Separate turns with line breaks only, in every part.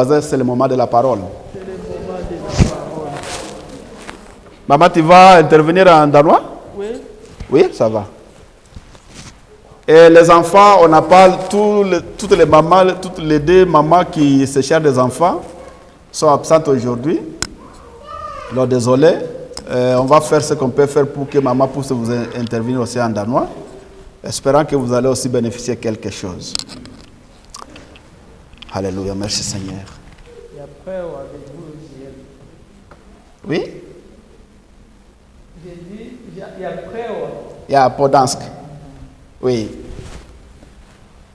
C'est le moment de la parole. Maman, tu vas intervenir en danois?
Oui.
Oui, ça va. Et les enfants, on n'a pas toutes les mamans, toutes les deux mamans qui se cherchent des enfants sont absentes aujourd'hui. Alors désolé, on va faire ce qu'on peut faire pour que maman puisse vous intervenir aussi en danois, espérant que vous allez aussi bénéficier de quelque chose. Alléluia, merci Seigneur. Oui?
J'ai dit, il y a prêt.
Il y a Podansk. Oui.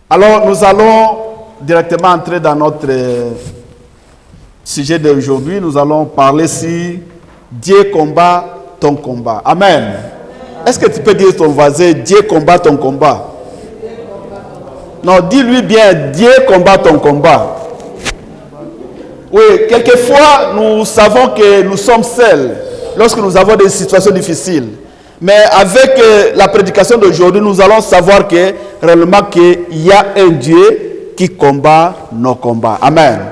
Alors, nous allons directement entrer dans notre sujet d'aujourd'hui. Nous allons parler si Dieu combat ton combat. Amen. Est-ce que tu peux dire à ton voisin, Dieu combat ton combat? Non, dis-lui bien, Dieu combat ton combat. Oui, quelquefois, nous savons que nous sommes seuls lorsque nous avons des situations difficiles. Mais avec la prédication d'aujourd'hui, nous allons savoir que réellement qu'il y a un Dieu qui combat nos combats. Amen.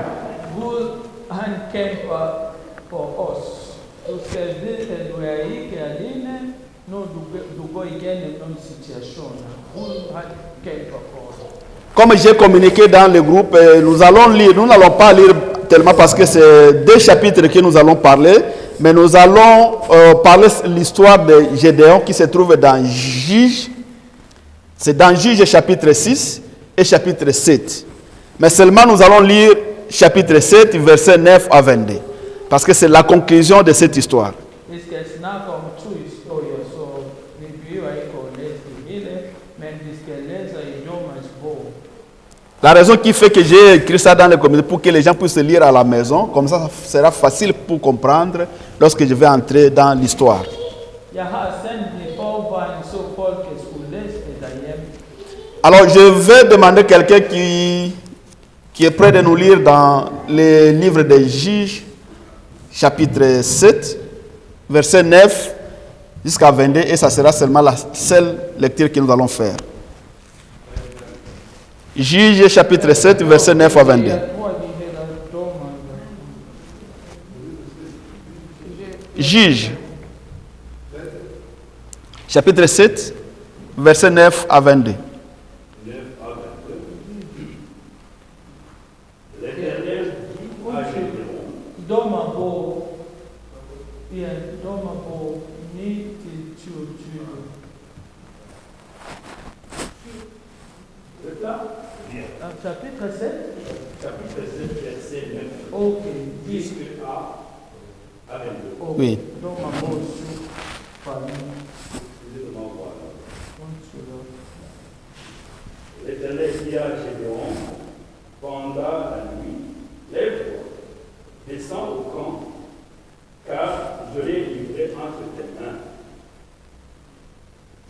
Comme j'ai communiqué dans le groupe, nous allons lire, nous n'allons pas lire tellement parce que c'est 2 chapitres que nous allons parler, mais nous allons parler de l'histoire de Gédéon qui se trouve dans Juge. C'est dans Juge chapitre 6 et chapitre 7. Mais seulement nous allons lire chapitre 7, versets 9 à 22. Parce que c'est la conclusion de cette histoire. La raison qui fait que j'ai écrit ça dans les communautés, pour que les gens puissent lire à la maison, comme ça sera facile pour comprendre lorsque je vais entrer dans l'histoire. Alors je vais demander à quelqu'un qui est prêt de nous lire dans le livre des Juges, chapitre 7, verset 9 jusqu'à 22, et ça sera seulement la seule lecture que nous allons faire. Juge chapitre 7, verset 9 à 22. Juge chapitre 7, verset 9 à 22.
Chapitre 7?
Chapitre 7, verset 9.
Ok.
Jusqu'à 22.
Oui.
L'Éternel dit à Gédéon pendant la nuit, lève-toi, descends au camp, car je l'ai livré entre tes mains.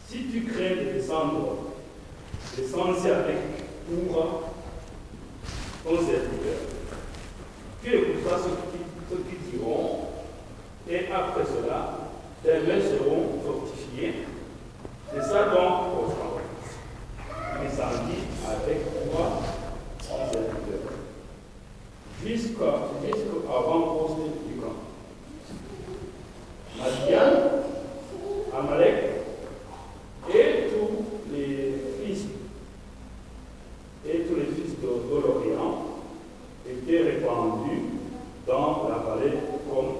Si tu crains de descendre, descends-y avec pour ton serviteur. Tu écouteras ceux qui diront, et après cela, tes mains seront fortifiées. C'est ça donc au travail. Il descendit avec toi, son serviteur, jusqu'à l'avant-poste du camp. Madian, Amalek et tous les fils de l'Orient étaient répandus dans la vallée comme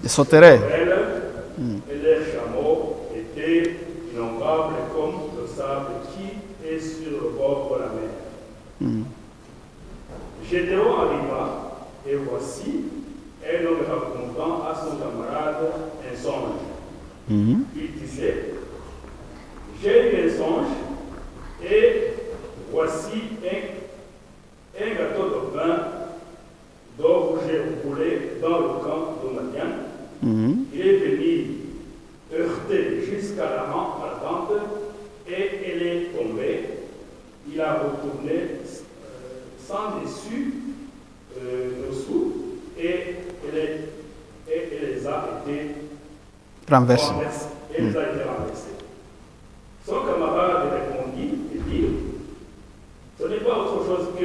Ils sauteraient.
Et leurs chameaux étaient innombrables comme le sable qui est sur le bord de la mer. Gédéon arriva, et voici un homme racontant à son camarade un songe. Il disait, j'ai eu un songe, et voici un gâteau de pain dont j'ai roulé dans le camp de Madian. Il est venu heurter jusqu'à la tente et elle est tombée. Il a retourné sans dessus, dessous, et elle les a été renversées. Son camarade répondit et dit, ce n'est pas autre chose que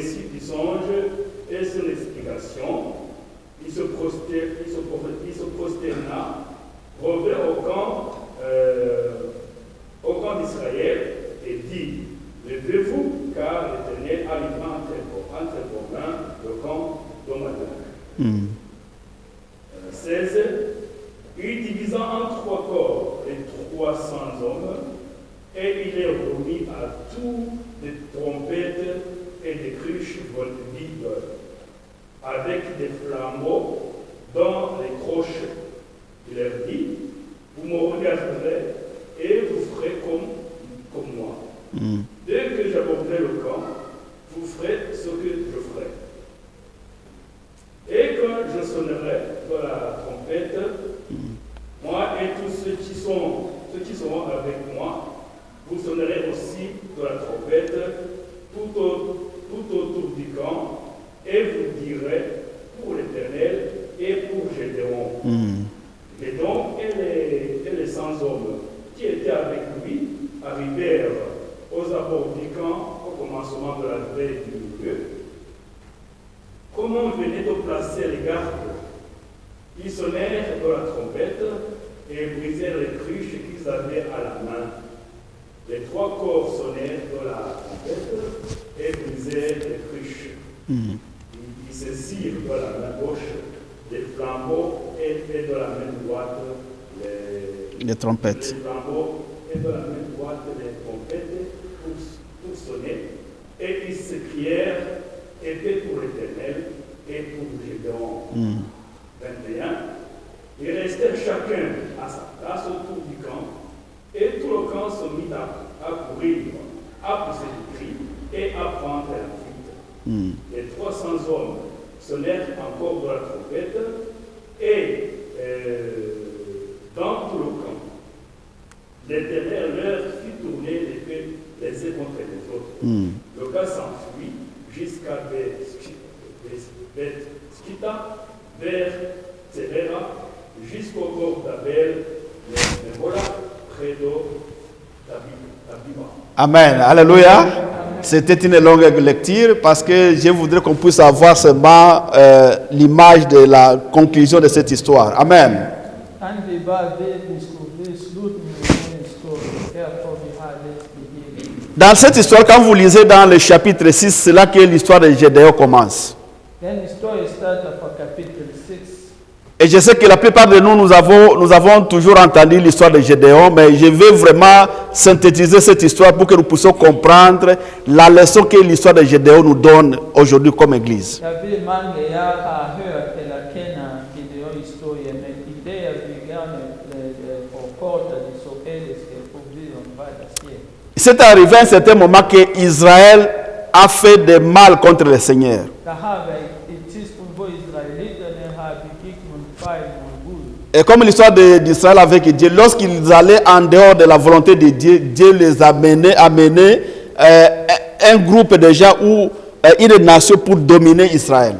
récit du songe et son explication, il se prosterna, revint au camp d'Israël et dit, levez-vous, car l'Éternel arrivera entre vos mains le camp d'Omadon. 16. Il divisa en 3 corps les 300 hommes, et il les remit à tous des trompettes et des cruches vides, avec des flambeaux dans les croches. Il leur dit, vous me regarderez et vous ferez comme moi. Dès que j'aborderai le camp, vous ferez ce que je ferai. Et quand je sonnerai de la trompette, moi et tous ceux qui seront avec moi, vous sonnerez aussi de la trompette tout autour du camp, et vous direz pour l'Éternel et pour Gédéon. Et donc, et les 100 hommes qui étaient avec lui arrivèrent aux abords du camp au commencement de la veille du milieu. Comme on venait de placer les gardes, ils sonnèrent de la trompette et brisèrent les cruches qu'ils avaient à la main. Les 3 corps sonnèrent de la trompette et brisèrent les cruches. Ils saisirent de la main gauche les flambeaux et de la main droite
les trompettes.
Les flambeaux et de la main droite les trompettes pour sonner. Et ils s'écrièrent, épée pour l'Éternel et pour Gédéon. 21. Ils restèrent chacun à sa place autour du camp, et tout le camp se mit à courir, à pousser des cris et à prendre la fuite. Les 300 hommes sonnèrent encore de la trompette, et dans tout le camp, l'Éternel leur fit tourner l'épée les uns contre les autres. Le camp s'enfuit jusqu'à Beth-Skita, vers Tserera, jusqu'au bord d'Abel, les voilà près d'Abiba.
Amen. Alléluia. C'était une longue lecture parce que je voudrais qu'on puisse avoir seulement l'image de la conclusion de cette histoire. Amen. Dans cette histoire, quand vous lisez dans le chapitre 6, c'est là que l'histoire de Gédéon commence. Et je sais que la plupart de nous avons toujours entendu l'histoire de Gédéon, mais je veux vraiment synthétiser cette histoire pour que nous puissions comprendre la leçon que l'histoire de Gédéon nous donne aujourd'hui comme Église. C'est arrivé à un certain moment que Israël a fait des mal contre le Seigneur. Et comme l'histoire d'Israël avec Dieu, lorsqu'ils allaient en dehors de la volonté de Dieu, Dieu les a amené un groupe de gens ou une nation pour dominer Israël.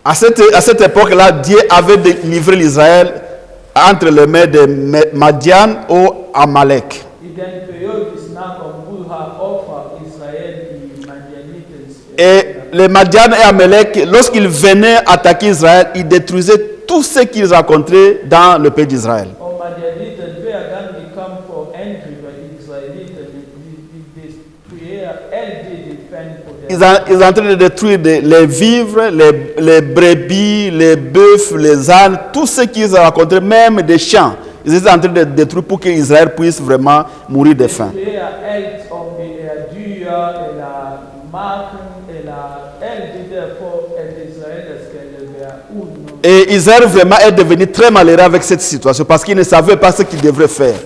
À cette époque-là, Dieu avait livré l'Israël entre les mains de Madian ou Amalek. Et les Madian et Amalek, lorsqu'ils venaient attaquer Israël, ils détruisaient tout ce qu'ils rencontraient dans le pays d'Israël. Ils sont en train de détruire les vivres, les brebis, les bœufs, les ânes, tout ce qu'ils ont rencontré, même des champs. Ils étaient en train de détruire pour qu'Israël puisse vraiment mourir de faim. Et Israël vraiment est devenu très malheureux avec cette situation parce qu'il ne savait pas ce qu'il devrait faire.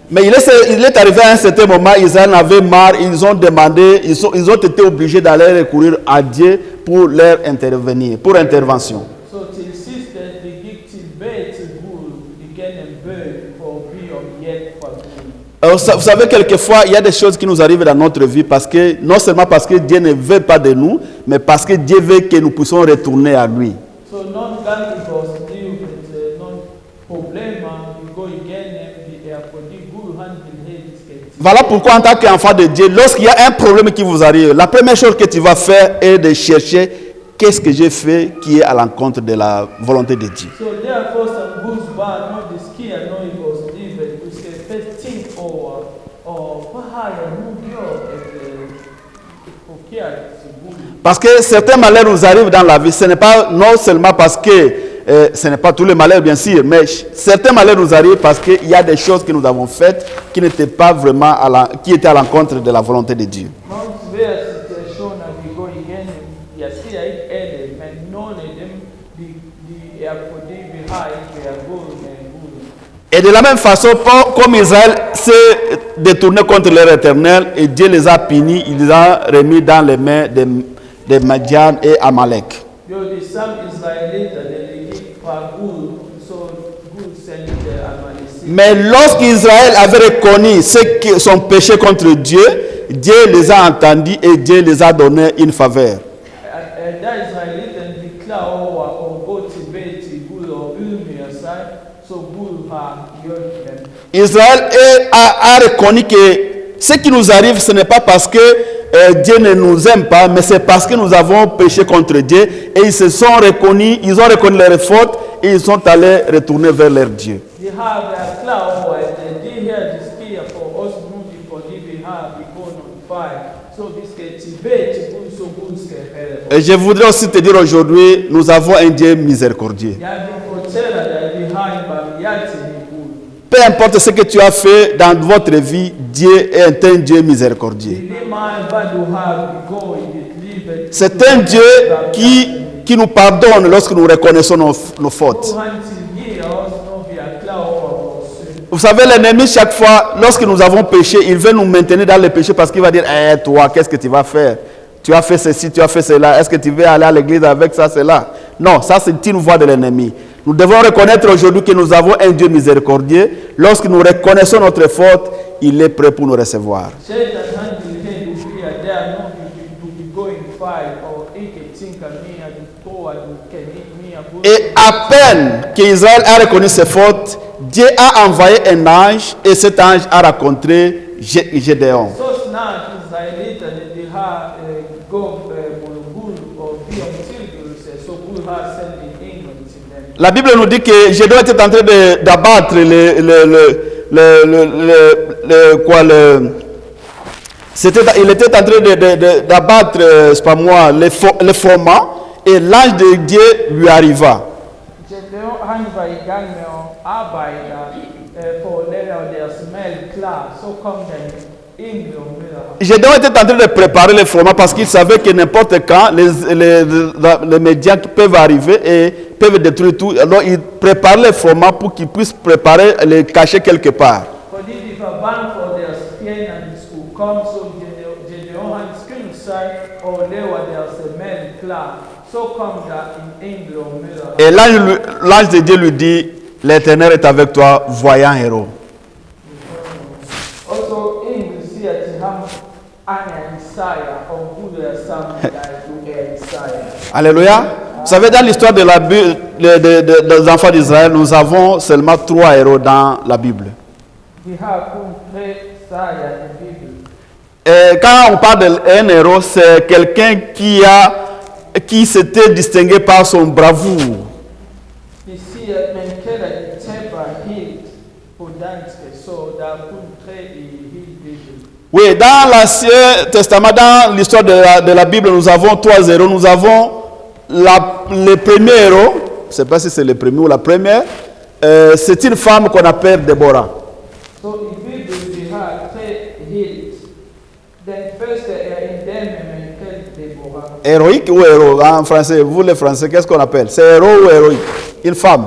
Mais il est arrivé à un certain moment, Israël en avait marre, ils ont demandé, ils ont été obligés d'aller recourir à Dieu pour leur intervenir, pour intervention. Vous savez, quelquefois, il y a des choses qui nous arrivent dans notre vie parce que, non seulement parce que Dieu ne veut pas de nous, mais parce que Dieu veut que nous puissions retourner à lui.
So non kan because deal with non problema we go again and the for the good hand in head.
Voilà pourquoi en tant qu'enfant de Dieu, lorsqu'il y a un problème qui vous arrive, la première chose que tu vas faire est de chercher qu'est-ce que j'ai fait qui est à l'encontre de la volonté de Dieu.
So therefore some goods bad not the ski and no it was even to say first thing or bahaya no
Parce que certains malheurs nous arrivent dans la vie, ce n'est pas non seulement parce que ce n'est pas tous les malheurs bien sûr, mais certains malheurs nous arrivent parce qu'il y a des choses que nous avons faites qui n'étaient pas vraiment qui étaient à l'encontre de la volonté de Dieu. Et de la même façon, comme Israël s'est détourné contre leur éternel et Dieu les a punis, il les a remis dans les mains de Madian et Amalek. Mais lorsqu'Israël avait reconnu son péché contre Dieu, Dieu les a entendus et Dieu les a donné une faveur. Israël a reconnu que ce qui nous arrive, ce n'est pas parce que Dieu ne nous aime pas, mais c'est parce que nous avons péché contre Dieu et ils se sont reconnus, ils ont reconnu leurs fautes et ils sont allés retourner vers leur Dieu. Et je voudrais aussi te dire aujourd'hui, nous avons un Dieu miséricordieux. Peu importe ce que tu as fait dans votre vie, Dieu est un Dieu miséricordieux. C'est un Dieu qui nous pardonne lorsque nous reconnaissons nos fautes. Vous savez, l'ennemi, chaque fois, lorsque nous avons péché, il veut nous maintenir dans le péché parce qu'il va dire, toi, qu'est-ce que tu vas faire? Tu as fait ceci, tu as fait cela. Est-ce que tu veux aller à l'église avec ça, cela? Non, ça c'est une voie de l'ennemi. Nous devons reconnaître aujourd'hui que nous avons un Dieu miséricordieux. Lorsque nous reconnaissons notre faute, il est prêt pour nous recevoir. Et à peine qu'Israël a reconnu ses fautes, Dieu a envoyé un ange et cet ange a rencontré Gédéon. La Bible nous dit que Gédéon était en train d'abattre il était en train d'abattre, c'est pas moi, le froment, et l'ange de Dieu lui arriva. Gédéon était en train de préparer le froment parce qu'il savait que n'importe quand les médias peuvent arriver et peuvent détruire tout. Alors il prépare le froment pour qu'il puisse préparer, le cacher quelque part. Et l'ange de Dieu lui dit, l'Éternel est avec toi, voyant héros. Alléluia. Vous savez, dans l'histoire des enfants d'Israël, nous avons seulement 3 héros dans la Bible. Et quand on parle d'un héros, c'est quelqu'un qui s'était distingué par son bravoure. Oui, dans l'Ancien Testament, dans l'histoire de la Bible, nous avons 3 héros. Nous avons le premier héros, je ne sais pas si c'est le premier ou la première, c'est une femme qu'on appelle Déborah. Héroïque ou héros en français? Vous les Français, qu'est-ce qu'on appelle? C'est héros ou héroïque? Une femme.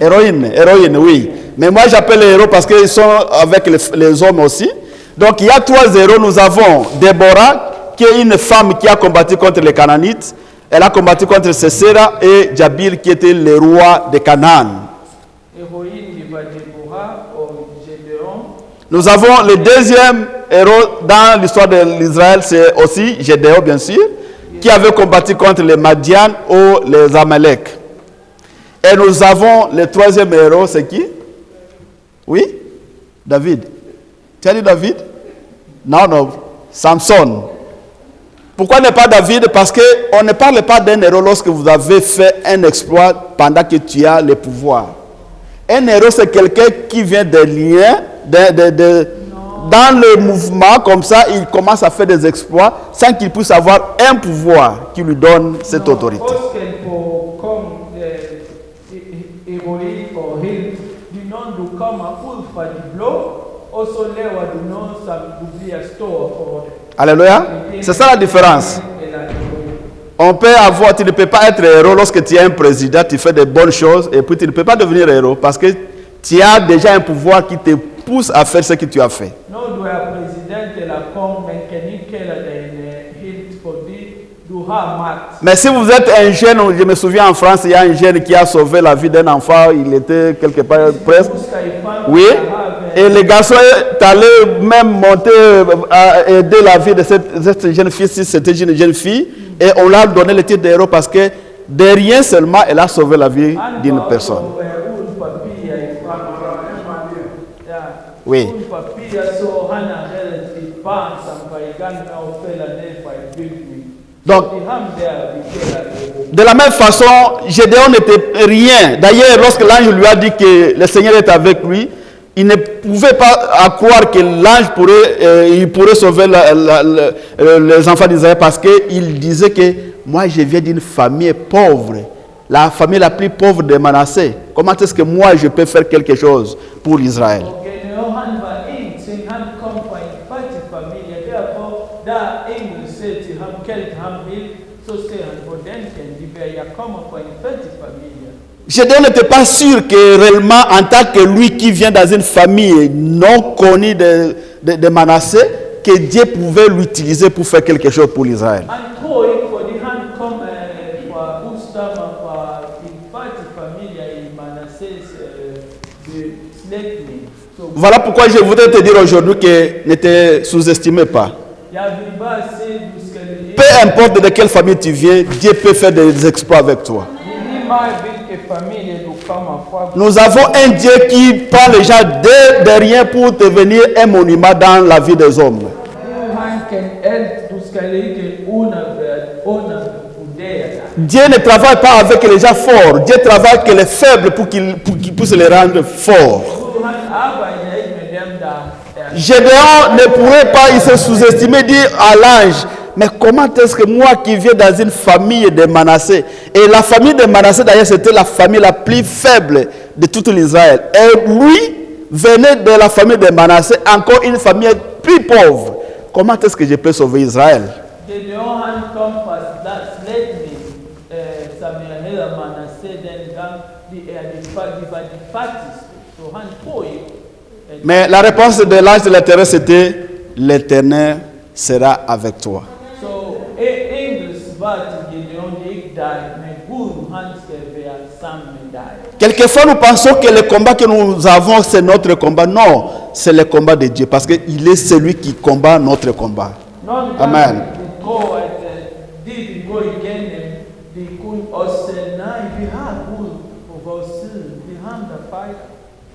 Héroïne, oui. Mais moi j'appelle les héros parce qu'ils sont avec les hommes aussi. Donc il y a 3 héros. Nous avons Déborah, qui est une femme qui a combattu contre les Canaanites. Elle a combattu contre Sisera et Jabir, qui était le roi de Canaan. Nous avons le deuxième héros dans l'histoire de l'Israël, c'est aussi Gédéon, bien sûr, qui avait combattu contre les Madian ou les Amalek. Et nous avons le troisième héros, c'est qui? Oui? David. Tu as dit David? Non, Samson. Pourquoi ne pas David? Parce qu'on ne parle pas d'un héros lorsque vous avez fait un exploit pendant que tu as le pouvoir. Un héros, c'est quelqu'un qui vient des liens, dans le mouvement, comme ça, il commence à faire des exploits sans qu'il puisse avoir un pouvoir qui lui donne cette autorité. Alléluia. C'est ça la différence. On peut avoir, tu ne peux pas être héros lorsque tu es un président, tu fais de bonnes choses et puis tu ne peux pas devenir héros parce que tu as déjà un pouvoir qui te pousse à faire ce que tu as fait. Mais si vous êtes un jeune, je me souviens en France, il y a un jeune qui a sauvé la vie d'un enfant, il était quelque part presque. Oui. Et le garçon est allé même monter à aider la vie de cette jeune fille, si c'était une jeune fille, et on l'a donné le titre d'héros parce que de rien seulement, elle a sauvé la vie d'une personne. Oui. Donc, de la même façon, Gédéon n'était rien. D'ailleurs, lorsque l'ange lui a dit que le Seigneur est avec lui, il ne pouvait pas croire que l'ange pourrait sauver les enfants d'Israël parce qu'il disait que moi je viens d'une famille pauvre, la famille la plus pauvre de Manassé. Comment est-ce que moi je peux faire quelque chose pour Israël? Gédéon n'était pas sûr que réellement, en tant que lui qui vient dans une famille non connue de Manassé, que Dieu pouvait l'utiliser pour faire quelque chose pour l'Israël. Voilà pourquoi je voudrais te dire aujourd'hui que ne te sous-estimez pas. Peu importe de quelle famille tu viens, Dieu peut faire des exploits avec toi. Nous avons un Dieu qui prend les gens de rien pour devenir un monument dans la vie des hommes. Dieu ne travaille pas avec les gens forts. Dieu travaille avec les faibles pour qu'il puisse les rendre forts. Gédéon ne pourrait pas il se sous-estimer, dire à l'ange, mais comment est-ce que moi qui viens dans une famille de Manassé, et la famille de Manassé d'ailleurs c'était la famille la plus faible de toute l'Israël, et lui venait de la famille de Manassé, encore une famille plus pauvre, comment est-ce que je peux sauver Israël? Mais la réponse de l'ange de l'Éternel c'était l'Éternel sera avec toi. Quelquefois nous pensons que le combat que nous avons c'est notre combat. Non, c'est le combat de Dieu parce qu'il est celui qui combat notre combat. Amen.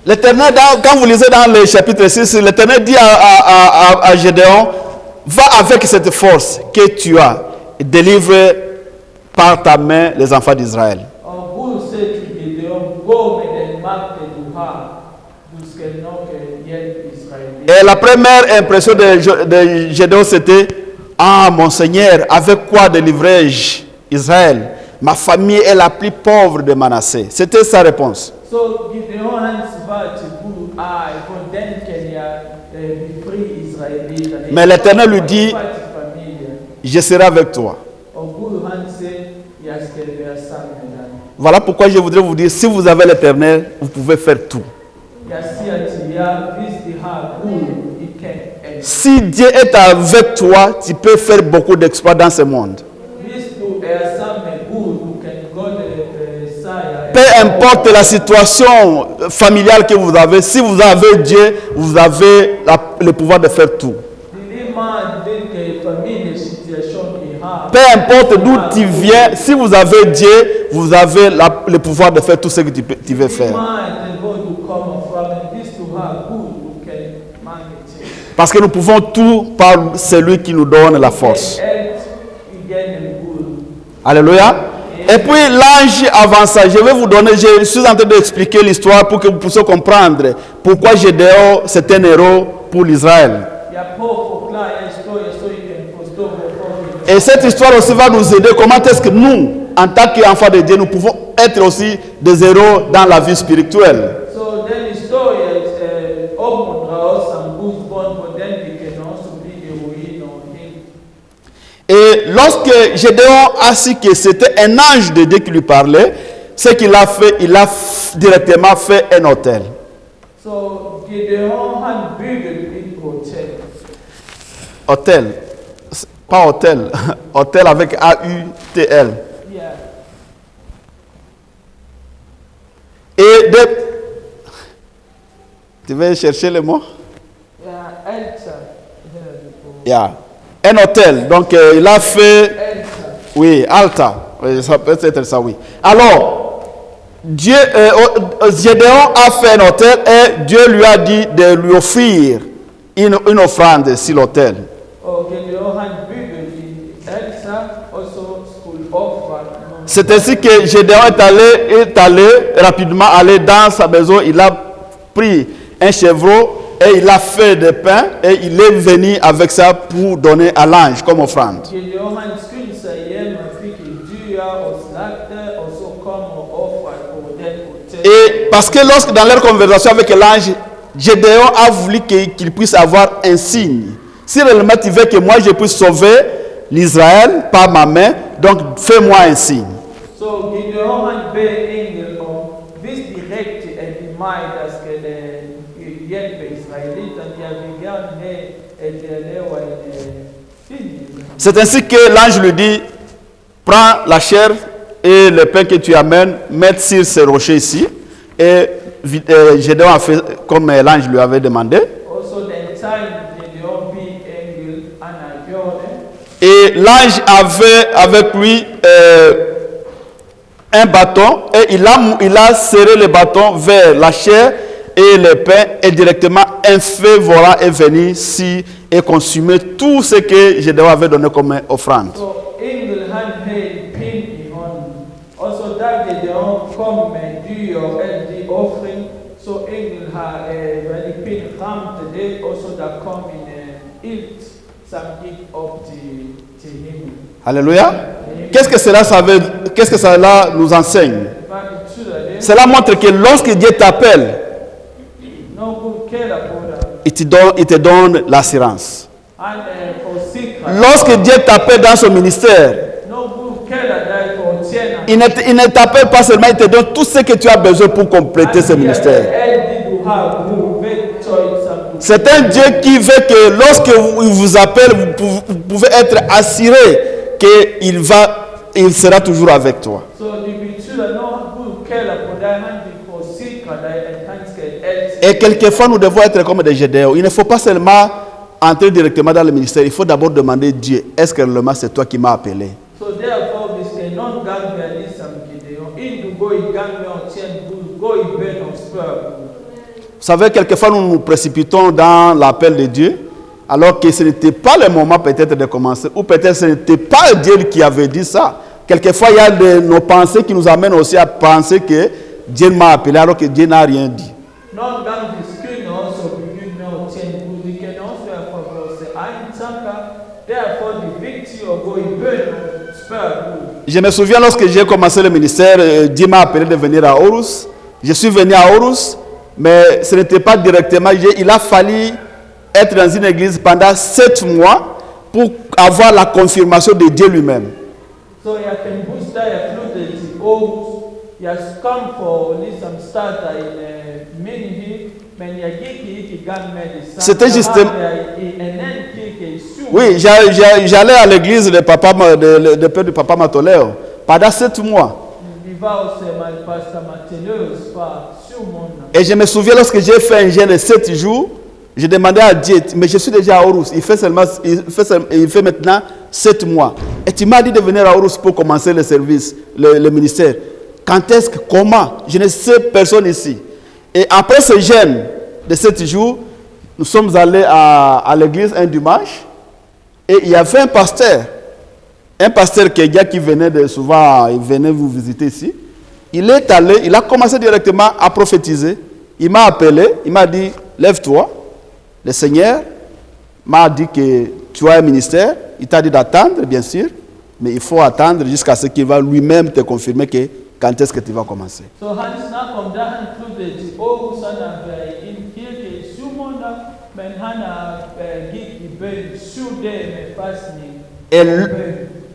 L'Éternel, quand vous lisez dans le chapitre 6, l'Éternel dit à Gédéon, va avec cette force que tu as et délivre par ta main les enfants d'Israël. Et la première impression de Gédéon c'était, ah mon Seigneur, avec quoi délivrerai-je Israël? Ma famille est la plus pauvre de Manassé. C'était sa réponse. Mais l'Éternel lui dit, je serai avec toi. Voilà pourquoi je voudrais vous dire, si vous avez l'Éternel, vous pouvez faire tout. Si Dieu est avec toi, tu peux faire beaucoup d'exploits dans ce monde. Peu importe la situation familiale que vous avez, si vous avez Dieu, vous avez le pouvoir de faire tout. Peu importe d'où tu viens, si vous avez Dieu, vous avez le pouvoir de faire tout ce que tu veux faire. Parce que nous pouvons tout par celui qui nous donne la force. Alléluia. Et puis l'ange avança. Je vais vous donner, je suis en train d'expliquer l'histoire pour que vous puissiez comprendre pourquoi Gédéon c'est un héros pour l'Israël. Et cette histoire aussi va nous aider. Comment est-ce que nous, en tant qu'enfants de Dieu, nous pouvons être aussi des héros dans la vie spirituelle. Et lorsque Gédéon a su que c'était un ange de Dieu qui lui parlait, ce qu'il a fait, il a directement fait un autel. Autel, pas hôtel, hôtel avec A-U-T-L. Et tu veux chercher le mot? Yeah. Un hôtel, donc il a fait, oui, altar, ça peut être ça, oui. Alors, Gédéon a fait un hôtel et Dieu lui a dit de lui offrir une offrande sur l'hôtel. C'est ainsi que Gédéon est allé rapidement aller dans sa maison, il a pris un chevreau et il a fait des pains et il est venu avec ça pour donner à l'ange comme offrande. Et parce que lorsque dans leur conversation avec l'ange, Gédéon a voulu qu'il puisse avoir un signe. Si réellement tu veux que moi je puisse sauver l'Israël par ma main, donc fais-moi un signe.
So Gideon had engel om vis direkt i mig der skal hjælpe israelitterne. Jeg vil gerne have, at jeg laver en film.
C'est ainsi que l'ange lui dit, prends la chair et le pain que tu amènes, mets sur ce rocher ici. Et Gédéon a fait comme l'ange lui avait demandé.
Also den time Gideon be engel ana gjorde.
Et l'ange avait avec lui un bâton et il a serré le bâton vers la chair et le pain et directement un feu volant est venu ici et consumer tout ce que Gédéon avait donné comme offrande.
So engel han havde pind i hånden. Og så da Gideon kom med dyr og alt de offring, så engel har været i pind ramte det, og så der kom en ild, som gik op til himlen.
Alléluia. Qu'est-ce que cela nous enseigne? Cela montre que lorsque Dieu t'appelle, il te donne l'assurance. Lorsque Dieu t'appelle dans son ministère, il ne t'appelle pas seulement, il te donne tout ce que tu as besoin pour compléter ce ministère. C'est un Dieu qui veut que lorsque il vous appelle, vous pouvez être assuré qu'il sera toujours avec toi. Et quelquefois, nous devons être comme des Gédéons. Il ne faut pas seulement entrer directement dans le ministère. Il faut d'abord demander Dieu, est-ce que réellement c'est toi qui m'as appelé? Vous savez, quelquefois, nous nous précipitons dans l'appel de Dieu, alors que ce n'était pas le moment peut-être de commencer, ou peut-être ce n'était pas Dieu qui avait dit ça. Quelquefois, il y a nos pensées qui nous amènent aussi à penser que Dieu m'a appelé, alors que Dieu n'a rien dit. Je me souviens lorsque j'ai commencé le ministère, Dieu m'a appelé de venir à Horus. Je suis venu à Horus, mais ce n'était pas directement. Il a fallu être dans une église pendant 7 mois pour avoir la confirmation de Dieu lui-même. C'était justement... Oui, j'allais à l'église de père du papa Matoleo pendant 7 mois. Et je me souviens lorsque j'ai fait un jeûne de 7 jours, je demandais à Dieu, mais je suis déjà à Horus, il fait maintenant 7 mois. Et tu m'as dit de venir à Horus pour commencer le service, le ministère. Quand est-ce que, comment? Je ne sais personne ici. Et après ce jeûne de 7 jours, nous sommes allés à l'église un dimanche, et il y avait un pasteur qui venait souvent, il venait vous visiter ici. Il est allé, il a commencé directement à prophétiser. Il m'a appelé, il m'a dit, lève-toi. Le Seigneur m'a dit que tu as un ministère. Il t'a dit d'attendre, bien sûr, mais il faut attendre jusqu'à ce qu'il va lui-même te confirmer que quand est-ce que tu vas commencer.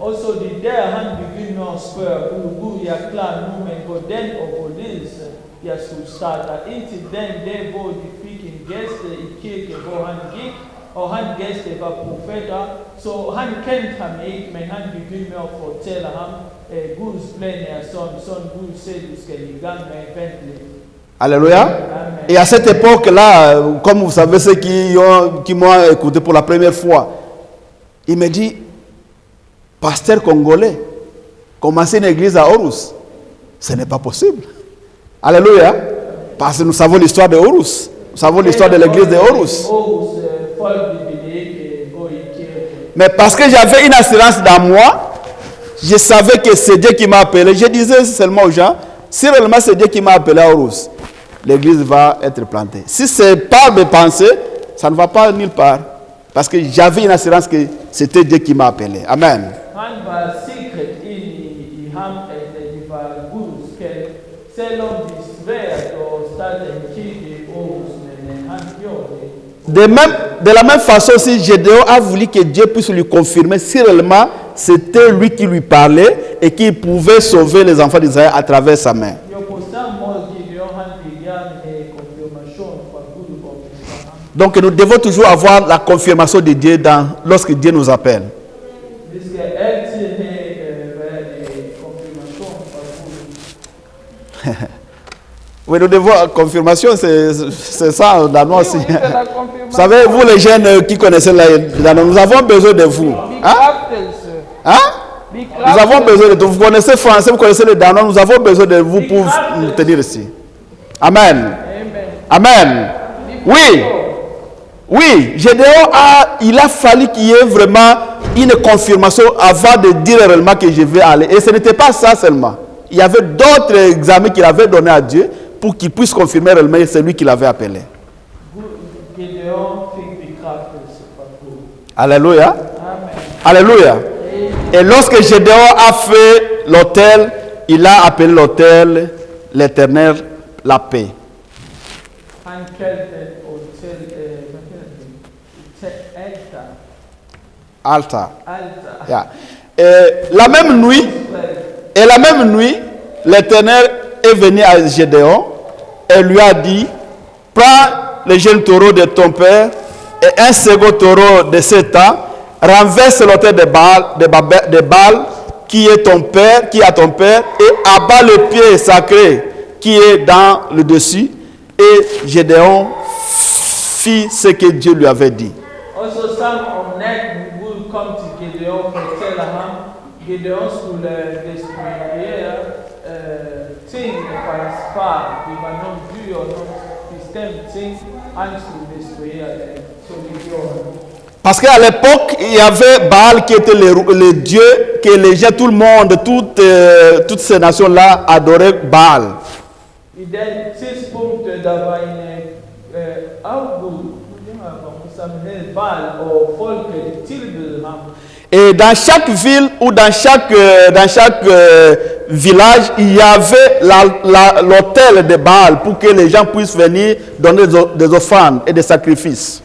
Also die der han begyndt at spørge, jeg er klar nu, men hvordan og hvorledes jeg skulle starte. Indtil den dag, hvor de fik en gæste i kirke, hvor han gik, og han gæste var profeter, så han kendte ham ikke, men han begyndte med at fortælle ham, Guds plan er sådan Gud selv skal i gang med at vente lidt.
Alléluia. Amen. Et à cette époque-là, comme vous savez, ceux qui m'ont écouté pour la première fois, il me dit, pasteur congolais, commencer une église à Horus, ce n'est pas possible. Alléluia. Parce que nous savons l'histoire de Horus. Nous savons l'histoire de l'église de Horus. Mais parce que j'avais une assurance dans moi, je savais que c'est Dieu qui m'a appelé. Je disais seulement aux gens, si réellement c'est Dieu qui m'a appelé à Horus, l'église va être plantée. Si ce n'est pas mes pensées, ça ne va pas nulle part. Parce que j'avais une assurance que c'était Dieu qui m'a appelé. Amen. De la même façon, si Gédéon a voulu que Dieu puisse lui confirmer si réellement c'était lui qui lui parlait et qu'il pouvait sauver les enfants d'Israël à travers sa main. Donc nous devons toujours avoir la confirmation de Dieu lorsque Dieu nous appelle. Oui, nous devons confirmation, c'est ça dans nous aussi. Vous savez, vous les jeunes qui connaissez nous avons besoin de vous. Hein? Nous avons besoin de vous. Vous connaissez français, vous connaissez les Danois, nous avons besoin de vous pour nous tenir ici. Amen. Amen. Oui. Oui, Gédéon il a fallu qu'il y ait vraiment une confirmation avant de dire réellement que je vais aller. Et ce n'était pas ça seulement. Il y avait d'autres examens qu'il avait donnés à Dieu pour qu'il puisse confirmer réellement que c'est lui qui l'avait appelé. Alléluia. Amen. Alléluia. Et lorsque Gédéon a fait l'autel, il a appelé l'autel l'Éternel la paix. Altar. Yeah. Et la même nuit, l'Éternel est venu à Gédéon et lui a dit, prends le jeune taureau de ton père et un second taureau de 7 ans, renverse l'autel de Baal qui est ton père, qui est à ton père, et abat le pied sacré qui est dans le dessus. Et Gédéon fit ce que Dieu lui avait dit.
Kom til Gideon og fortæller ham, Gideon skulle destruere tingene fra hans far. Det var nogle dyr og nogle bestemte ting, han skulle destruere dem. Så det gjorde han.
Parce qu'à l'époque, il y avait Baal qui était le dieu que les gens, tout le monde, toutes ces nations-là adoraient Baal.
I den tidspunkt, der var en afgud,
et dans chaque ville ou dans chaque village, il y avait l'autel de Baal pour que les gens puissent venir donner des offrandes et des sacrifices.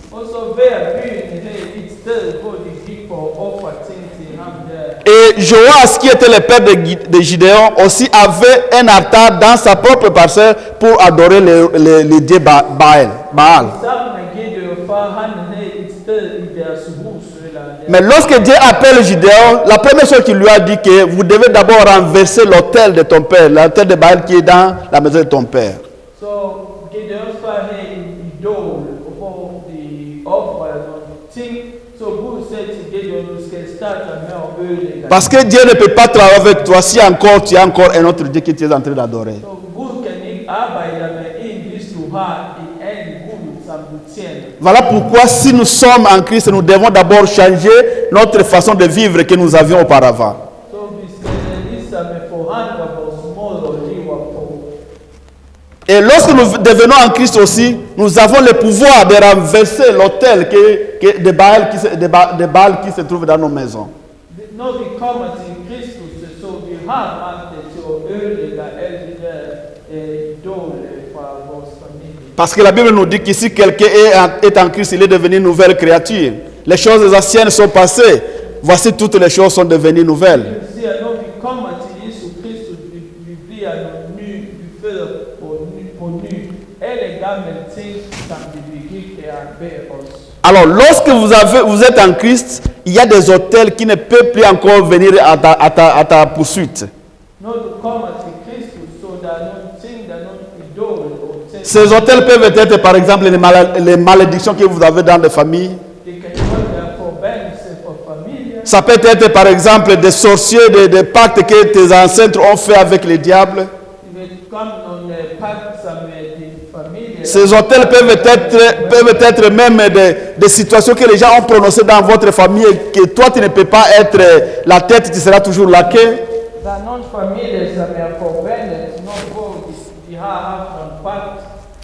Et Joas, qui était le père de Gideon, aussi avait un altar dans sa propre parcelle pour adorer les dieux Baal. Mais lorsque Dieu appelle Gideon, la première chose qu'il lui a dit que vous devez d'abord renverser l'autel de ton père, l'autel de Baal qui est dans la maison de ton père.
So Gideon started idol for the offering thing. So God said to Gideon, you can start a now early.
Parce que Dieu ne peut pas travailler avec toi si encore tu as encore un autre Dieu que tu es en train d'adorer.
So God can arbeiten in this to her in any good some
Voilà pourquoi si nous sommes en Christ, nous devons d'abord changer notre façon de vivre que nous avions auparavant.
So this for hand was small or
Et lorsque nous devenons en Christ aussi, nous avons le pouvoir de renverser l'autel de Baal qui se trouve dans nos maisons. Parce que la Bible nous dit que si quelqu'un est en Christ, il est devenu une nouvelle créature. Les choses anciennes sont passées. Voici toutes les choses sont devenues nouvelles. Alors, lorsque vous êtes en Christ, il y a des autels qui ne peuvent plus encore venir à ta poursuite. Ces autels peuvent être, par exemple, les malédictions que vous avez dans les familles. Ça peut être, par exemple, des sorciers, des pactes que tes ancêtres ont fait avec les diables. Ces autels peuvent être même des situations que les gens ont prononcées dans votre famille et que toi tu ne peux pas être la tête, tu seras toujours la queue.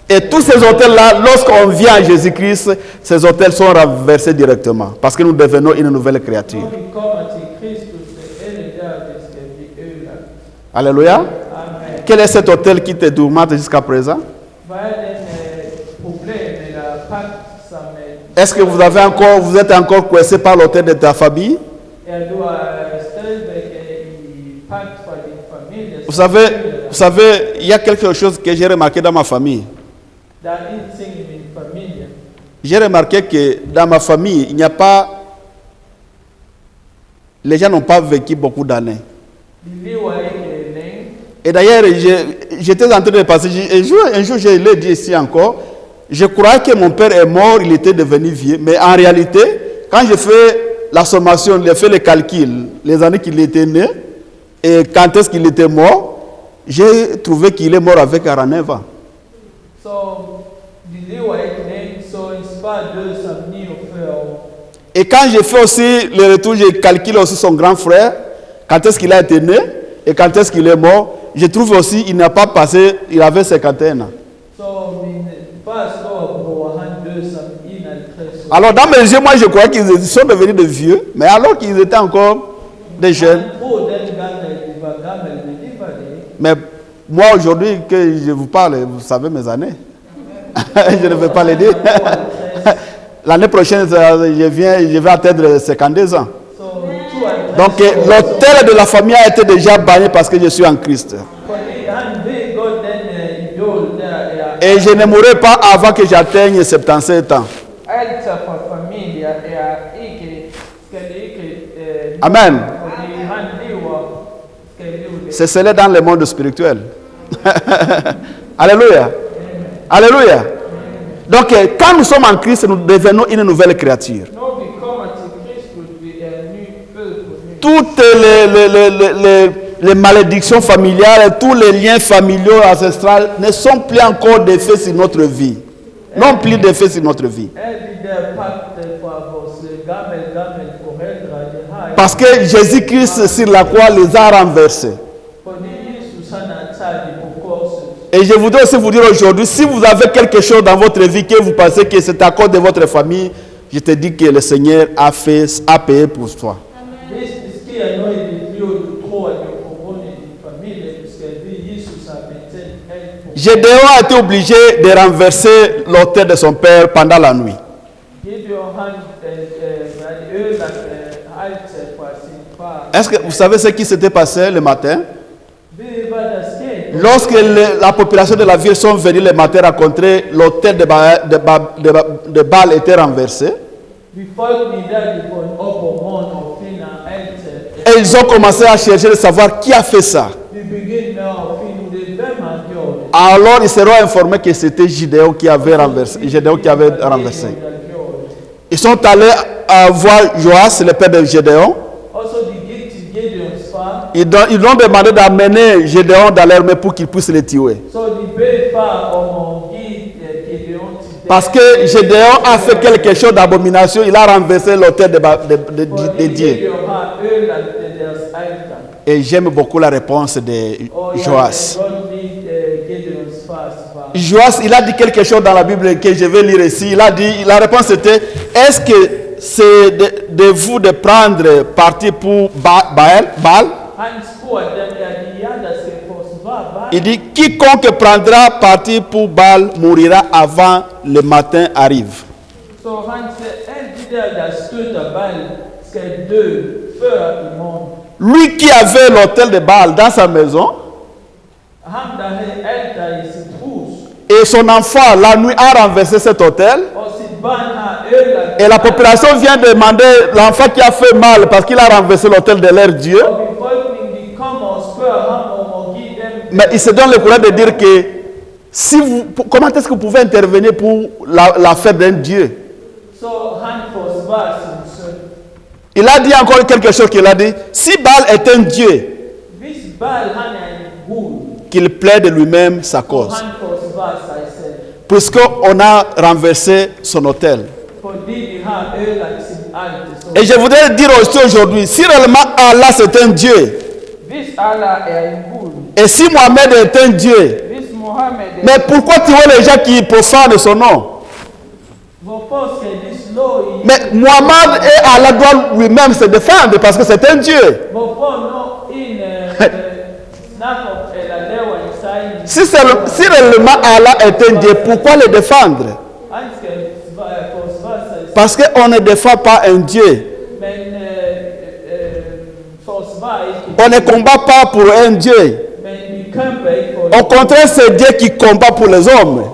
Et tous ces hôtels-là, lorsqu'on vient à Jésus-Christ, ces hôtels sont renversés directement parce que nous devenons une nouvelle créature. Alléluia. Amen. Quel est cet hôtel qui te tourmente jusqu'à présent? Est-ce que vous êtes encore coincé par l'hôtel de ta famille? Vous savez, il y a quelque chose que j'ai remarqué dans ma famille. J'ai remarqué que dans ma famille, il n'y a pas... Les gens n'ont pas vécu beaucoup d'années. Et d'ailleurs, j'étais en train de passer... Un jour, je l'ai dit ici encore. Je croyais que mon père est mort, il était devenu vieux. Mais en réalité, quand j'ai fait la sommation, j'ai fait le calcul, les années qu'il était né, et quand est-ce qu'il était mort, j'ai trouvé qu'il est mort avec 49 ans. Et quand j'ai fait aussi le retour, j'ai calculé aussi son grand frère, quand est-ce qu'il a été né, et quand est-ce qu'il est mort, je trouve aussi qu'il n'a pas passé, il avait 51 ans. Alors dans mes yeux, moi je croyais qu'ils sont devenus des vieux, mais alors qu'ils étaient encore des jeunes. Mais moi aujourd'hui que je vous parle, vous savez mes années. Je ne vais pas les dire. L'année prochaine, je vais atteindre 52 ans. Donc l'autel de la famille a été déjà banni parce que je suis en Christ. Et je ne mourrai pas avant que j'atteigne 77 ans. Amen. C'est cela dans le monde spirituel. Alléluia. Alléluia. Donc, quand nous sommes en Christ, nous devenons une nouvelle créature. Toutes les malédictions familiales, tous les liens familiaux ancestraux ne sont plus encore d'effet sur notre vie. Non plus d'effet sur notre vie. Parce que Jésus-Christ sur la croix les a renversés. Et je voudrais aussi vous dire aujourd'hui, si vous avez quelque chose dans votre vie que vous pensez que c'est à cause de votre famille, je te dis que le Seigneur a payé pour toi. Gédéon a été obligé de renverser l'autel de son père pendant la nuit. Est-ce que vous savez ce qui s'était passé le matin? Lorsque la population de la ville sont venus le matin rencontrer, l'autel de Baal était renversé. Et ils ont commencé à chercher de savoir qui a fait ça. Alors ils seront informés que c'était Gédéon qui avait renversé. Ils sont allés voir Joas, le père de Gédéon. Ils lui ont demandé d'amener Gédéon dans l'armée pour qu'il puisse le tuer. Parce que Gédéon a fait quelque chose d'abomination, il a renversé l'autel de Dieu. Et j'aime beaucoup la réponse de Joas. Joas, il a dit quelque chose dans la Bible que je vais lire ici. Il a dit, la réponse était, est-ce que c'est de vous de prendre parti pour Baal? Il dit, quiconque prendra parti pour Baal mourira avant le matin arrive. Lui qui avait l'autel de Baal dans sa maison, et son enfant la nuit a renversé cet autel, et la population vient demander l'enfant qui a fait mal parce qu'il a renversé l'autel de leur Dieu. Mais il se donne le courage de dire que comment est-ce que vous pouvez intervenir pour la fête d'un Dieu? Il a dit encore quelque chose qu'il a dit. Si Baal est un Dieu, qu'il plaide lui-même sa cause. Puisqu'on a renversé son autel. Et je voudrais dire aussi aujourd'hui, si réellement Allah c'est un Dieu, et si Mohamed est un Dieu, mais pourquoi tuer les gens qui profanent son nom? Mais Mohamed et Allah doivent lui-même se défendre parce que c'est un Dieu. Si réellement Allah est un Dieu, pourquoi le défendre? Parce qu'on ne défend pas un Dieu. On ne combat pas pour un Dieu. Au contraire, c'est Dieu qui combat pour les hommes.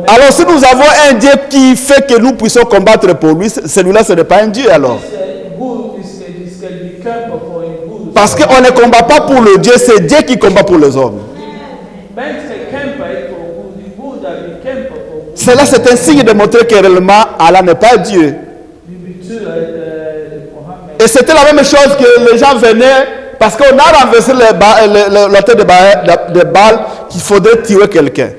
Alors si nous avons un Dieu qui fait que nous puissions combattre pour lui, celui-là ce n'est pas un Dieu alors. Parce qu'on ne combat pas pour le Dieu, c'est Dieu qui combat pour les hommes. Cela c'est un signe de montrer que réellement Allah n'est pas Dieu. Et c'était la même chose que les gens venaient parce qu'on a renversé l'autel de Baal qu'il faudrait tuer quelqu'un.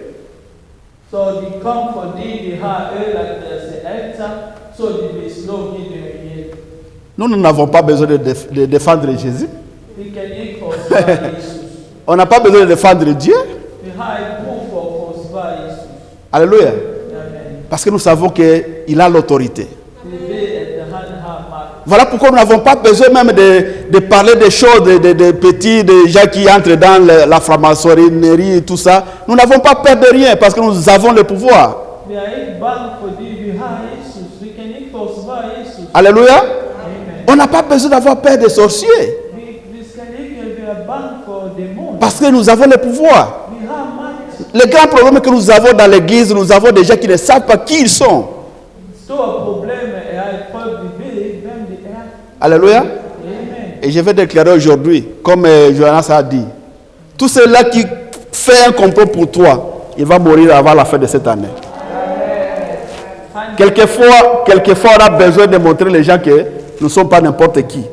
Nous n'avons pas besoin de défendre Jésus. On n'a pas besoin de défendre Dieu. Alléluia. Parce que nous savons qu'il a l'autorité. Voilà pourquoi nous n'avons pas besoin même de parler des choses, de petits, des gens qui entrent dans la franc-maçonnerie et tout ça. Nous n'avons pas peur de rien parce que nous avons le pouvoir. Alléluia. On n'a pas besoin d'avoir peur des sorciers. Parce que nous avons le pouvoir. Le grand problème que nous avons dans l'église, nous avons des gens qui ne savent pas qui ils sont. Alléluia. Et je vais déclarer aujourd'hui, comme Johannes a dit, tout cela qui fait un complot pour toi, il va mourir avant la fin de cette année. Quelquefois, on a besoin de montrer les gens que nous ne sommes pas n'importe qui.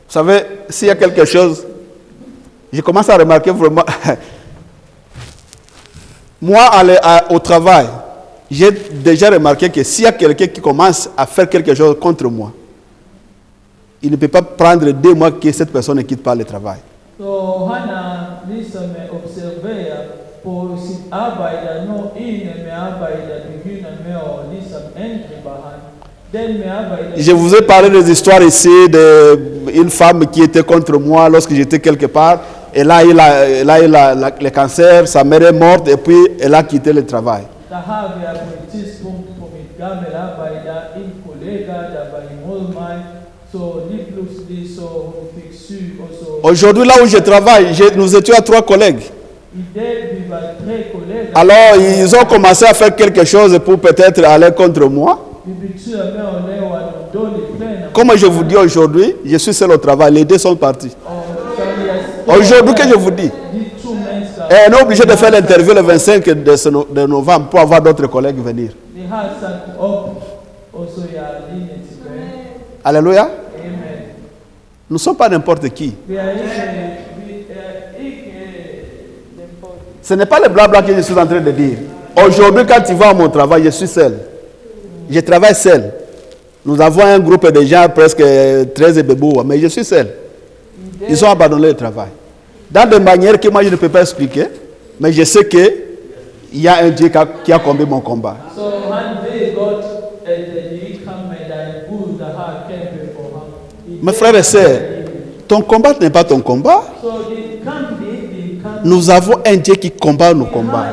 Vous savez, s'il y a quelque chose, je commence à remarquer vraiment. Moi, au travail, j'ai déjà remarqué que s'il y a quelqu'un qui commence à faire quelque chose contre moi, il ne peut pas prendre 2 mois que cette personne ne quitte pas le travail. Je vous ai parlé des histoires ici d'une femme qui était contre moi lorsque j'étais quelque part. Elle a eu le cancer, sa mère est morte et puis elle a quitté le travail.
So die plus die so fixu also.
Aujourd'hui, là où je travaille, nous étions à 3 collègues.
Idee wie bei 3 collègues.
Alors, ils ont commencé à faire quelque chose pour peut-être aller contre moi. Comme je vous dis aujourd'hui, je suis seul au travail, les 2 sont partis. Aujourd'hui que je vous dis, et on est obligé de faire l'interview le 25 de novembre pour avoir d'autres collègues venir. Alléluia. Nous ne sommes pas n'importe qui. Ce n'est pas le blabla que je suis en train de dire. Aujourd'hui, quand tu vas à mon travail, je suis seul. Je travaille seul. Nous avons un groupe de gens, presque 13 bébés, mais je suis seul. Ils ont abandonné le travail. Dans des manières que moi je ne peux pas expliquer, mais je sais qu'il y a un Dieu qui a combattu mon combat. Mes frères et sœurs, ton combat n'est pas ton combat. Nous avons un Dieu qui combat nos combats.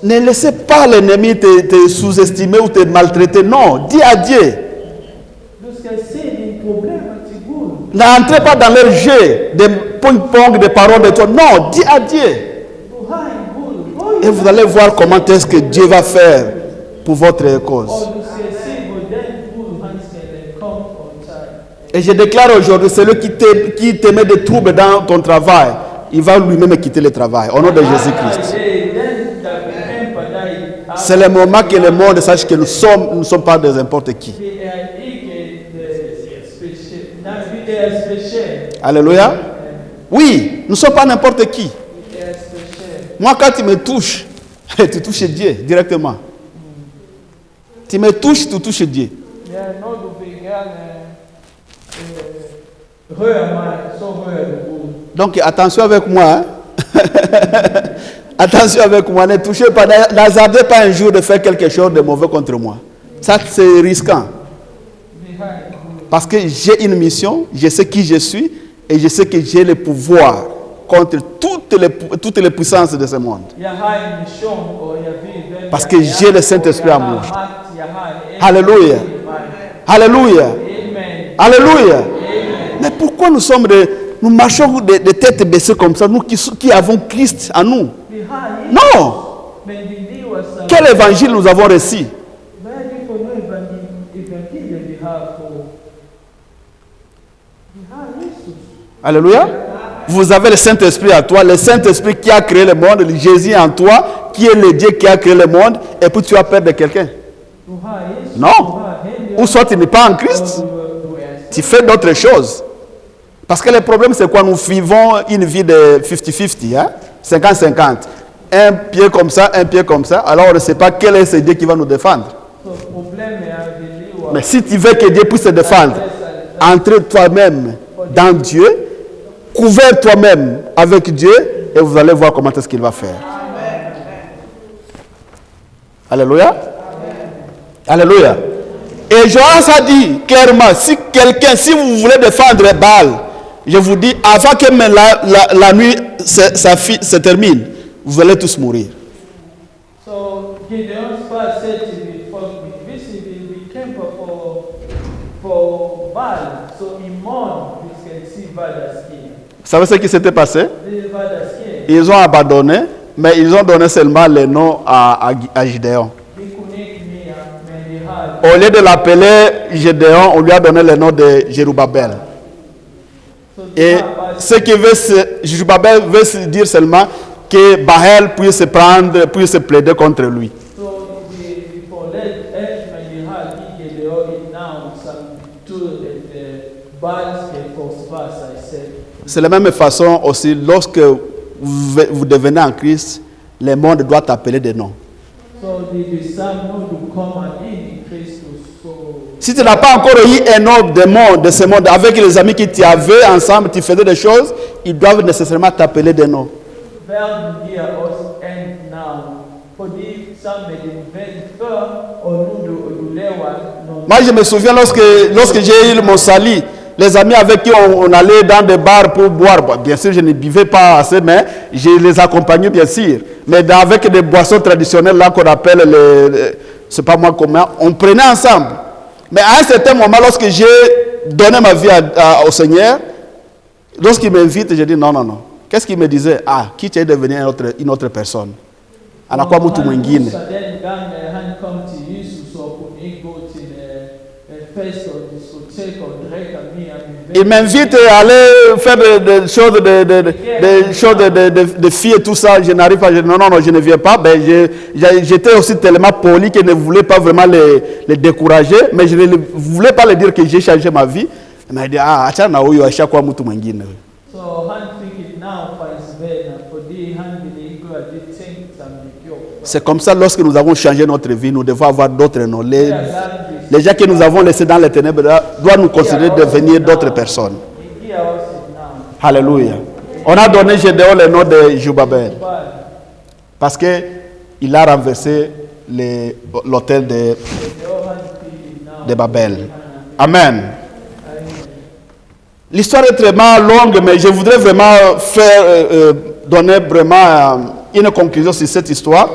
Ne laissez pas l'ennemi te sous-estimer ou te maltraiter. Non, dis à Dieu. N'entrez pas dans leur jeu de ping-pong, de paroles de toi. Non, dis à Dieu. Et vous allez voir comment est-ce que Dieu va faire pour votre cause. Et je déclare aujourd'hui, celui qui te met des troubles dans ton travail, il va lui-même quitter le travail. Au nom de Jésus-Christ. C'est le moment que le monde sache que nous ne sommes pas des n'importe qui. Alléluia. Oui, nous ne sommes pas n'importe qui. Moi, quand tu me touches, tu touches Dieu directement. Tu me touches, tu touches Dieu. Donc attention avec moi. Hein? Attention avec moi, ne touchez pas, n'hasardez pas un jour de faire quelque chose de mauvais contre moi. Ça, c'est risquant. Parce que j'ai une mission, je sais qui je suis et je sais que j'ai le pouvoir contre toutes les puissances de ce monde. Parce que j'ai le Saint-Esprit en moi. Alléluia. Alléluia. Alléluia. Mais pourquoi nous marchons de tête baissée comme ça, nous qui avons Christ en nous? Non. Quel évangile nous avons reçu? Alléluia. Vous avez le Saint-Esprit à toi, le Saint-Esprit qui a créé le monde, Jésus en toi, qui est le Dieu qui a créé le monde, et puis tu as peur de quelqu'un. Non. Ou soit tu n'es pas en Christ, tu fais d'autres choses. Parce que le problème, c'est quoi? Nous vivons une vie de 50-50, hein? 50-50. Un pied comme ça, un pied comme ça. Alors on ne sait pas quel est ce Dieu qui va nous défendre. Mais si tu veux que Dieu puisse te défendre, entre toi-même dans Dieu, couvert toi-même avec Dieu, et vous allez voir comment est-ce qu'il va faire. Alléluia. Alléluia. Et Joas a dit clairement, si vous voulez défendre Baal, je vous dis, avant que la nuit se termine, vous allez tous mourir.
So Gideon's father said to me, we came for Baal, so he mourned, we can see Baal skin.
Vous savez ce qui s'était passé? Ils ont abandonné, mais ils ont donné seulement le nom à Gideon. Au lieu de l'appeler Gideon, on lui a donné le nom de Jérubbabel. Et ce qui veut, Jérubbabel veut dire seulement que Baal puisse plaider contre lui. C'est la même façon aussi, lorsque vous devenez en Christ, le monde doit t'appeler des noms. Si tu n'as pas encore eu un homme de ce monde, avec les amis qui tu avais ensemble, tu faisais des choses, ils doivent nécessairement t'appeler des noms. Moi, je me souviens lorsque j'ai eu mon salut, les amis avec qui on allait dans des bars pour boire. Bon, bien sûr, je ne buvais pas assez, mais je les accompagnais, bien sûr. Mais avec des boissons traditionnelles là qu'on appelle, c'est pas moi comment, on prenait ensemble. Mais à un certain moment, lorsque j'ai donné ma vie au Seigneur, lorsqu'il m'invite, je dis non, non, non. Qu'est-ce qu'il me disait? Ah, qui tu es devenu une autre personne? Anakuwa mtu mwingine. Il m'invite à aller faire des choses de filles et tout ça. Je n'arrive pas. Non, non, non, je ne viens pas. Ben, j'étais aussi tellement poli que je ne voulais pas vraiment les décourager. Mais je ne voulais pas leur dire que j'ai changé ma vie. Il m'a dit, ah, achana huyo ashakuwa mtu mwingine. C'est comme ça, lorsque nous avons changé notre vie, nous devons avoir d'autres noms. Les gens que nous avons laissés dans les ténèbres doivent nous considérer devenir d'autres personnes. Alléluia. On a donné Gédéon le nom de Jubabel parce qu'il a renversé l'autel de Babel. Amen. L'histoire est vraiment longue, mais je voudrais vraiment donner vraiment une conclusion sur cette histoire.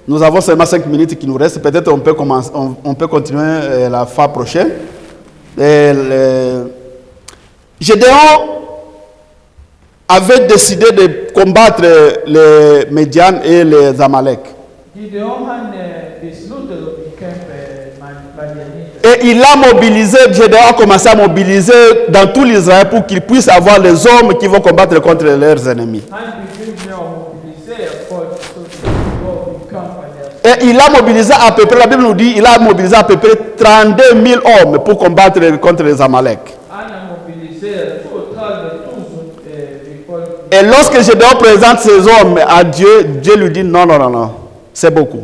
Nous avons seulement 5 minutes qui nous restent. Peut-être on peut continuer la fois prochaine. Gédéon avait décidé de combattre les Médians et les Amalek. Et il a mobilisé, Gédéon a commencé à mobiliser dans tout l'Israël pour qu'ils puissent avoir les hommes qui vont combattre contre leurs ennemis. Et il a mobilisé à peu près, la Bible nous dit, il a mobilisé à peu près 32 000 hommes pour combattre contre les Amalek. Et lorsque Gédéon présente ces hommes à Dieu, Dieu lui dit non, non, non, non, c'est beaucoup.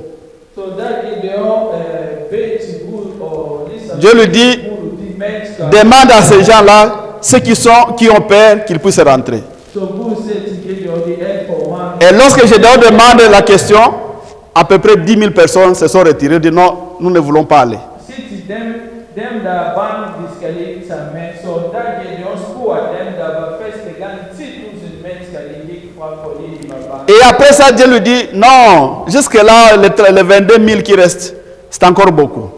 Dieu lui dit, demande à ces gens-là, ceux qui ont peur, qu'ils puissent rentrer. Et lorsque Gédéon demande la question, à peu près 10 000 personnes se sont retirées, disent non, nous ne voulons pas aller. Et après ça, Dieu lui dit, non, jusque-là, les 22 000 qui restent, c'est encore beaucoup.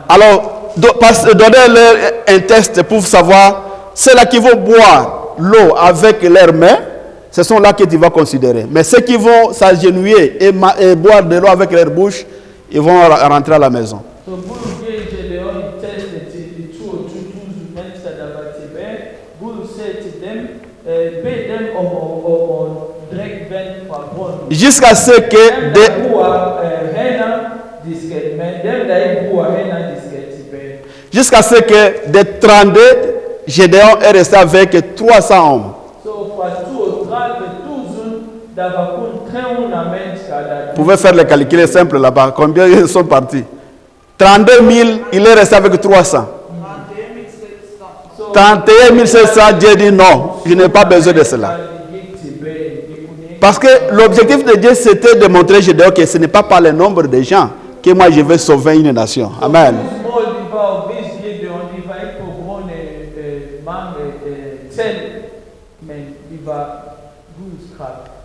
Alors, donnez-leur un test pour savoir, ceux-là qui vont boire l'eau avec leurs mains, ce sont là que tu vas considérer. Mais ceux qui vont s'agenouiller et boire de l'eau avec leur bouche, ils vont rentrer à la maison. Jusqu'à ce que jusqu'à ce que de 32, Gédéon est resté avec 300 hommes. Vous pouvez faire les calculs simples là-bas. Combien ils sont partis? 32 000, il est resté avec 300. 31 700, Dieu dit non, je n'ai pas besoin de cela. Parce que l'objectif de Dieu, c'était de montrer Gédéon que ce n'est pas par le nombre de gens que moi je vais sauver une nation. Amen.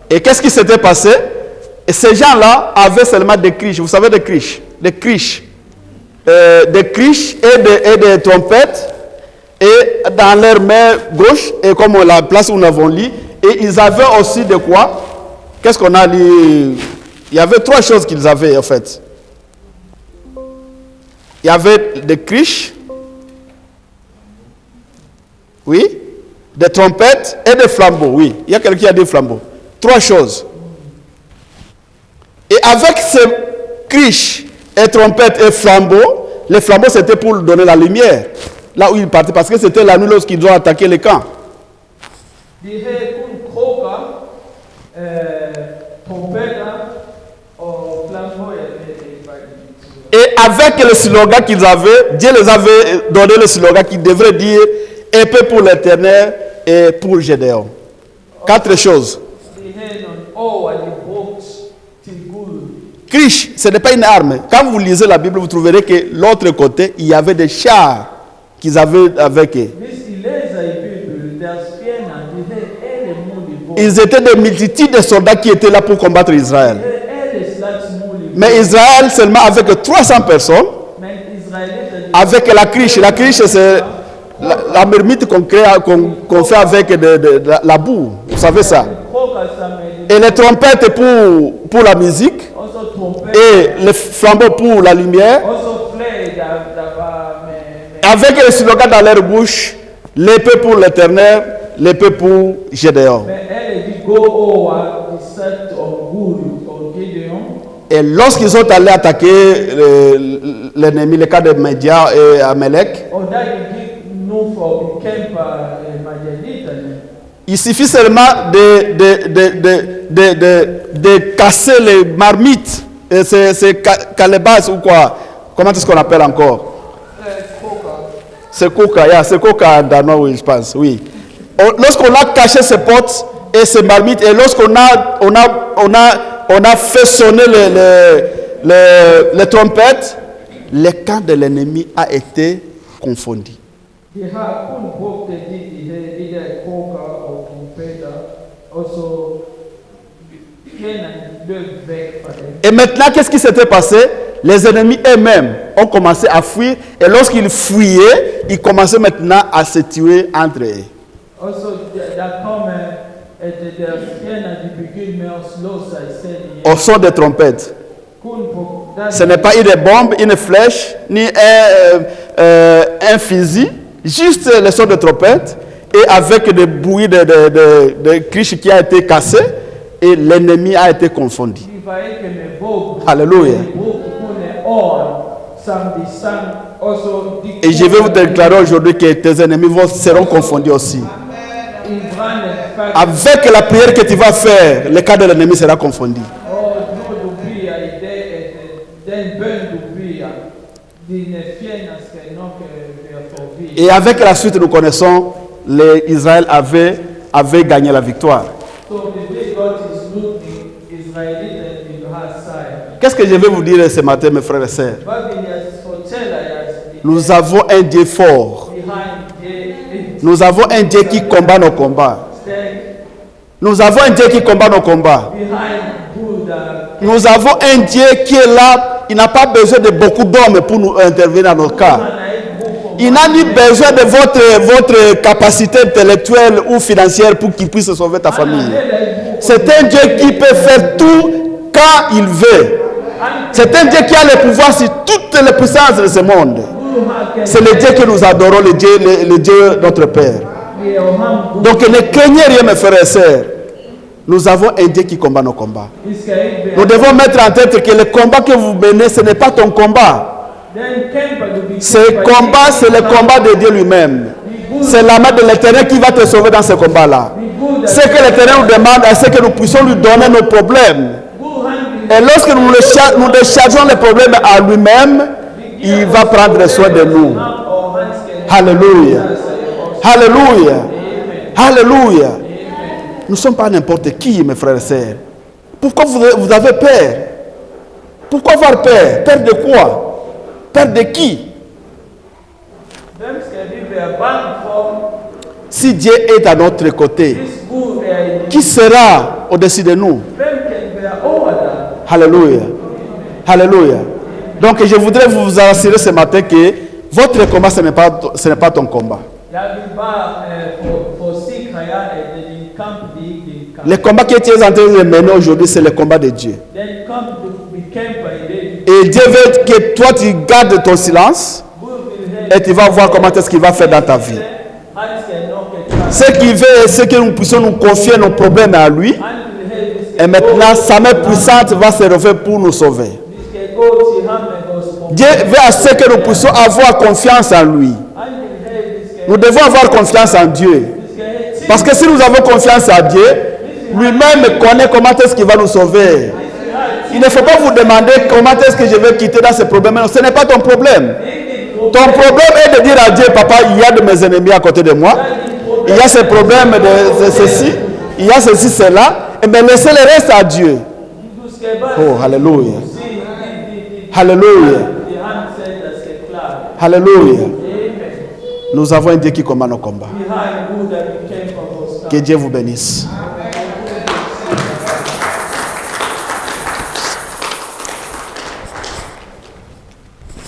Et qu'est-ce qui s'était passé? Et ces gens-là avaient seulement des criches. Vous savez des criches? Des criches. Des criches et des trompettes. Et dans leur main gauche, et comme la place où nous avons lu, et ils avaient aussi de quoi? Qu'est-ce qu'on a lu? Il y avait 3 choses qu'ils avaient en fait. Il y avait des criches, oui, des trompettes et des flambeaux, oui. Il y a quelqu'un qui a dit flambeaux. 3 choses. Et avec ces criches et trompettes et flambeaux, les flambeaux c'était pour donner la lumière. Là où ils partaient, parce que c'était la nuit lorsqu'ils ont attaqué les camps. Et avec le slogan qu'ils avaient, Dieu les avait donné le slogan qui devrait dire épée pour l'Éternel et pour Gédéon. 4 choses. Criche, ce n'est pas une arme. Quand vous lisez la Bible, vous trouverez que l'autre côté, il y avait des chars qu'ils avaient avec eux. Ils étaient des multitudes de soldats qui étaient là pour combattre Israël. Mais Israël seulement avec 300 personnes, avec la cruche. La cruche, c'est la marmite qu'on fait avec de la boue. Vous savez ça. Et les trompettes pour la musique. Et les flambeaux pour la lumière. Avec le slogan dans leur bouche, l'épée pour l'Éternel, l'épée pour Gédéon. Et lorsqu'ils sont allés attaquer l'ennemi, le cas de Média et Amalek, il suffit seulement de casser les marmites, c'est calebasses ou quoi. Comment est-ce qu'on appelle encore? C'est coca, c'est coca en danois, oui, je pense, oui. Lorsqu'on a caché ces potes et ces marmites, et lorsqu'on a fait sonner les trompettes, le camp de l'ennemi a été confondu. Et maintenant, qu'est-ce qui s'était passé? Les ennemis eux-mêmes ont commencé à fuir, et lorsqu'ils fuyaient, ils commençaient maintenant à se tuer entre eux. Au son des trompettes. Ce n'est pas une bombe, une flèche, ni un fusil, juste le son de trompette, et avec des bruits de cruches qui a été cassé, et l'ennemi a été confondu. Alléluia. Et je vais vous déclarer aujourd'hui que tes ennemis seront confondus aussi. Avec la prière que tu vas faire, le cas de l'ennemi sera confondu. Et avec la suite, nous connaissons, Israël avait gagné la victoire. Qu'est-ce que je vais vous dire ce matin, mes frères et sœurs? Nous avons un Dieu fort. Nous avons un Dieu qui combat nos combats. Nous avons un Dieu qui combat nos combats. Nous avons un Dieu qui est là. Il n'a pas besoin de beaucoup d'hommes pour nous intervenir dans nos cas. Il n'a ni besoin de votre capacité intellectuelle ou financière pour qu'il puisse sauver ta famille. C'est un Dieu qui peut faire tout quand il veut. C'est un Dieu qui a le pouvoir sur toutes les puissances de ce monde. C'est le Dieu que nous adorons, le Dieu notre Père. Donc ne craignez rien, mes frères et sœurs. Nous avons un Dieu qui combat nos combats. Nous devons mettre en tête que le combat que vous menez, ce n'est pas ton combat. Ce combat, c'est le combat de Dieu lui-même. C'est la main de l'Éternel qui va te sauver dans ce combat-là. Ce que l'Éternel nous demande, c'est que nous puissions lui donner nos problèmes. Et lorsque nous déchargeons les problèmes à lui-même, il va prendre soin de nous. Alléluia. Alléluia. Alléluia. Nous ne sommes pas n'importe qui, mes frères et sœurs. Pourquoi vous avez peur? Pourquoi avoir peur? Peur de quoi? Peur de qui? Si Dieu est à notre côté, qui sera au-dessus de nous? Alléluia. Alléluia. Donc je voudrais vous assurer ce matin que votre combat, ce n'est pas ton combat. Le combat que tu es en train de mener aujourd'hui, c'est le combat de Dieu. Et Dieu veut que toi tu gardes ton silence et tu vas voir comment est-ce qu'il va faire dans ta vie. Ce qu'il veut, c'est que nous puissions nous confier nos problèmes à lui. Et maintenant, sa main puissante va se lever pour nous sauver. Dieu veut à ce que nous puissions avoir confiance en lui. Nous devons avoir confiance en Dieu. Parce que si nous avons confiance en Dieu, lui-même connaît comment est-ce qu'il va nous sauver. Il ne faut pas vous demander comment est-ce que je vais quitter dans ce problème. Ce n'est pas ton problème. Ton problème est de dire à Dieu, papa, il y a de mes ennemis à côté de moi. Il y a ce problème de ceci. Il y a ceci, cela. Et bien laissez le reste à Dieu. Oh, alléluia. Alléluia. Alléluia. Nous avons un Dieu qui combat nos combats. Que Dieu vous bénisse.